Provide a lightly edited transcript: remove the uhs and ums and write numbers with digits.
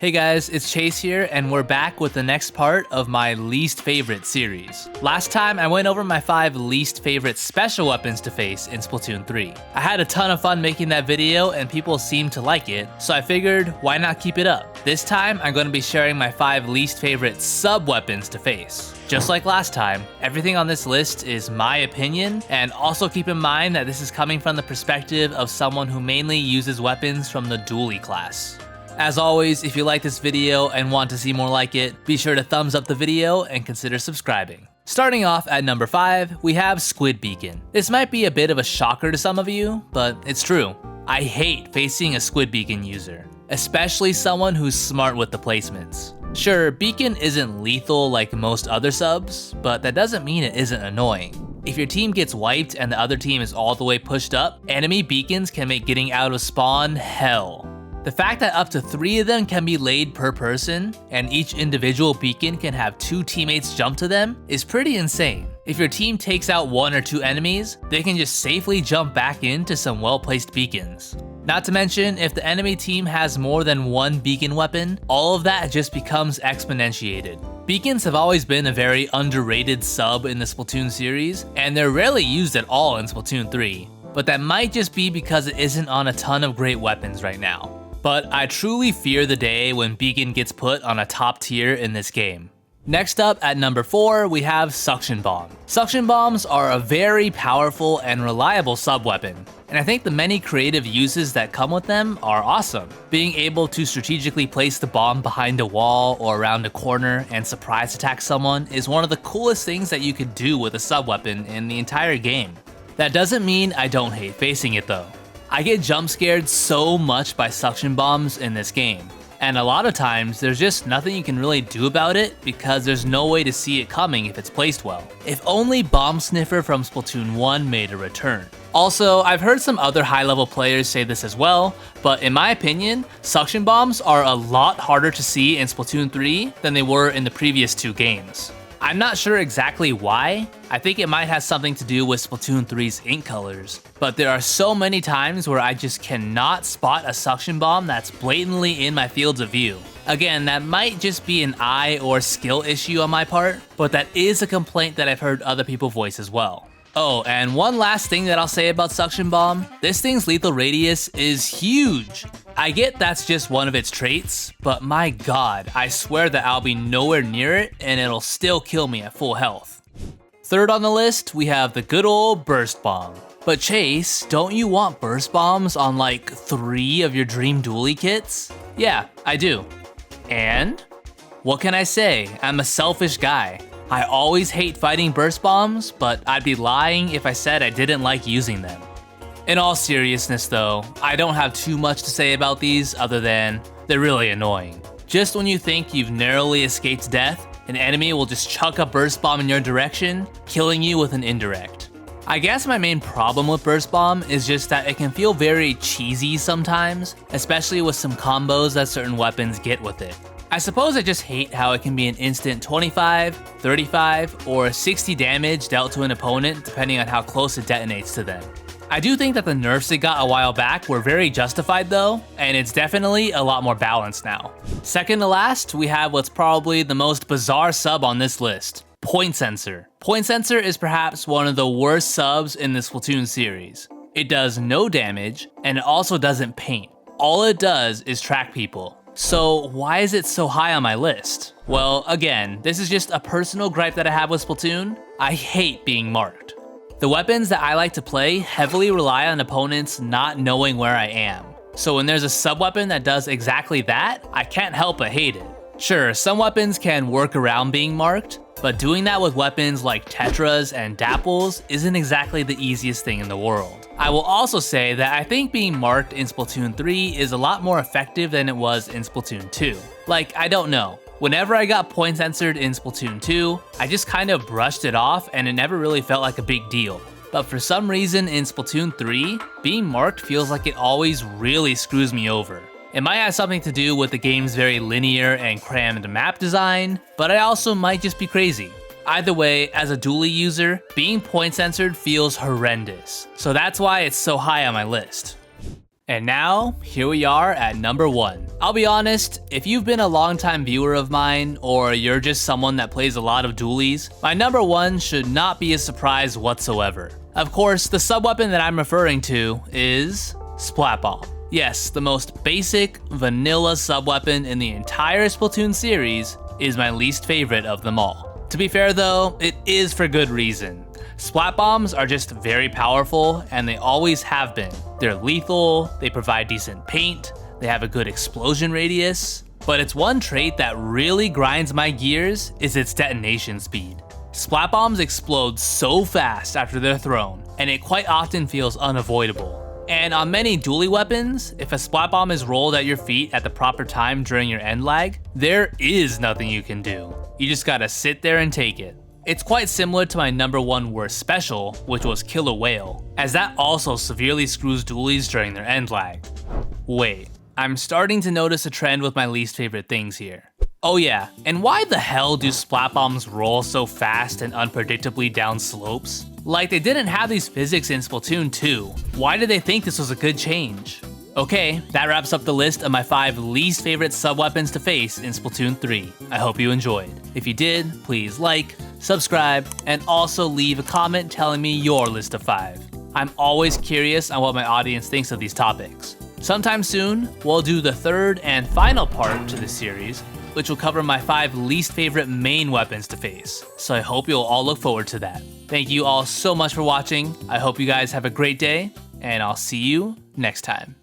Hey guys, it's Chase here, and we're back with the next part of my least favorite series. Last time, I went over my 5 least favorite special weapons to face in Splatoon 3. I had a ton of fun making that video, and people seemed to like it, so I figured, why not keep it up? This time, I'm going to be sharing my 5 least favorite sub-weapons to face. Just like last time, everything on this list is my opinion, and also keep in mind that this is coming from the perspective of someone who mainly uses weapons from the dually class. As always, if you like this video and want to see more like it, be sure to thumbs up the video and consider subscribing. Starting off at number 5, we have Squid Beacon. This might be a bit of a shocker to some of you, but it's true. I hate facing a Squid Beacon user, especially someone who's smart with the placements. Sure, Beacon isn't lethal like most other subs, but that doesn't mean it isn't annoying. If your team gets wiped and the other team is all the way pushed up, enemy beacons can make getting out of spawn hell. The fact that up to 3 of them can be laid per person, and each individual beacon can have 2 teammates jump to them, is pretty insane. If your team takes out 1 or 2 enemies, they can just safely jump back into some well-placed beacons. Not to mention, if the enemy team has more than 1 beacon weapon, all of that just becomes exponentiated. Beacons have always been a very underrated sub in the Splatoon series, and they're rarely used at all in Splatoon 3. But that might just be because it isn't on a ton of great weapons right now. But I truly fear the day when Beacon gets put on a top tier in this game. Next up at number 4, we have Suction Bomb. Suction Bombs are a very powerful and reliable sub-weapon, and I think the many creative uses that come with them are awesome. Being able to strategically place the bomb behind a wall or around a corner and surprise attack someone is one of the coolest things that you could do with a sub-weapon in the entire game. That doesn't mean I don't hate facing it though. I get jump scared so much by suction bombs in this game, and a lot of times there's just nothing you can really do about it because there's no way to see it coming if it's placed well. If only Bomb Sniffer from Splatoon 1 made a return. Also, I've heard some other high-level players say this as well, but in my opinion, suction bombs are a lot harder to see in Splatoon 3 than they were in the previous 2 games. I'm not sure exactly why. I think it might have something to do with Splatoon 3's ink colors, but there are so many times where I just cannot spot a suction bomb that's blatantly in my fields of view. Again, that might just be an eye or skill issue on my part, but that is a complaint that I've heard other people voice as well. Oh, and one last thing that I'll say about Suction Bomb, this thing's lethal radius is huge. I get that's just one of its traits, but my god, I swear that I'll be nowhere near it and it'll still kill me at full health. Third on the list, we have the good old Burst Bomb. But Chase, don't you want Burst Bombs on like 3 of your Dream Dually kits? Yeah, I do. And? What can I say? I'm a selfish guy. I always hate fighting Burst Bombs, but I'd be lying if I said I didn't like using them. In all seriousness though, I don't have too much to say about these other than they're really annoying. Just when you think you've narrowly escaped death, an enemy will just chuck a Burst Bomb in your direction, killing you with an indirect. I guess my main problem with Burst Bomb is just that it can feel very cheesy sometimes, especially with some combos that certain weapons get with it. I suppose I just hate how it can be an instant 25, 35, or 60 damage dealt to an opponent depending on how close it detonates to them. I do think that the nerfs it got a while back were very justified though, and it's definitely a lot more balanced now. Second to last, we have what's probably the most bizarre sub on this list, Point Sensor. Point Sensor is perhaps one of the worst subs in the Splatoon series. It does no damage, and it also doesn't paint. All it does is track people. So why is it so high on my list? Well, again, this is just a personal gripe that I have with Splatoon. I hate being marked. The weapons that I like to play heavily rely on opponents not knowing where I am. So when there's a sub-weapon that does exactly that, I can't help but hate it. Sure, some weapons can work around being marked, but doing that with weapons like Tetras and Dapples isn't exactly the easiest thing in the world. I will also say that I think being marked in Splatoon 3 is a lot more effective than it was in Splatoon 2. Like, I don't know. Whenever I got point censored in Splatoon 2, I just kind of brushed it off and it never really felt like a big deal. But for some reason in Splatoon 3, being marked feels like it always really screws me over. It might have something to do with the game's very linear and crammed map design, but I also might just be crazy. Either way, as a dually user, being point censored feels horrendous, so that's why it's so high on my list. And now, here we are at number 1. I'll be honest, if you've been a longtime viewer of mine, or you're just someone that plays a lot of dualies, my number 1 should not be a surprise whatsoever. Of course, the sub-weapon that I'm referring to is Splat Bomb. Yes, the most basic, vanilla sub-weapon in the entire Splatoon series is my least favorite of them all. To be fair though, it is for good reason. Splat bombs are just very powerful, and they always have been. They're lethal, they provide decent paint, they have a good explosion radius, but it's one trait that really grinds my gears is its detonation speed. Splat bombs explode so fast after they're thrown, and it quite often feels unavoidable. And on many dually weapons, if a splat bomb is rolled at your feet at the proper time during your end lag, there is nothing you can do. You just gotta sit there and take it. It's quite similar to my number 1 worst special, which was Killer Whale, as that also severely screws dualies during their end lag. Wait, I'm starting to notice a trend with my least favorite things here. Oh yeah, and why the hell do splat bombs roll so fast and unpredictably down slopes? Like they didn't have these physics in Splatoon 2. Why did they think this was a good change? Okay, that wraps up the list of my 5 least favorite sub-weapons to face in Splatoon 3. I hope you enjoyed. If you did, please like, subscribe, and also leave a comment telling me your list of 5. I'm always curious on what my audience thinks of these topics. Sometime soon, we'll do the 3rd and final part to this series, which will cover my 5 least favorite main weapons to face. So I hope you'll all look forward to that. Thank you all so much for watching. I hope you guys have a great day, and I'll see you next time.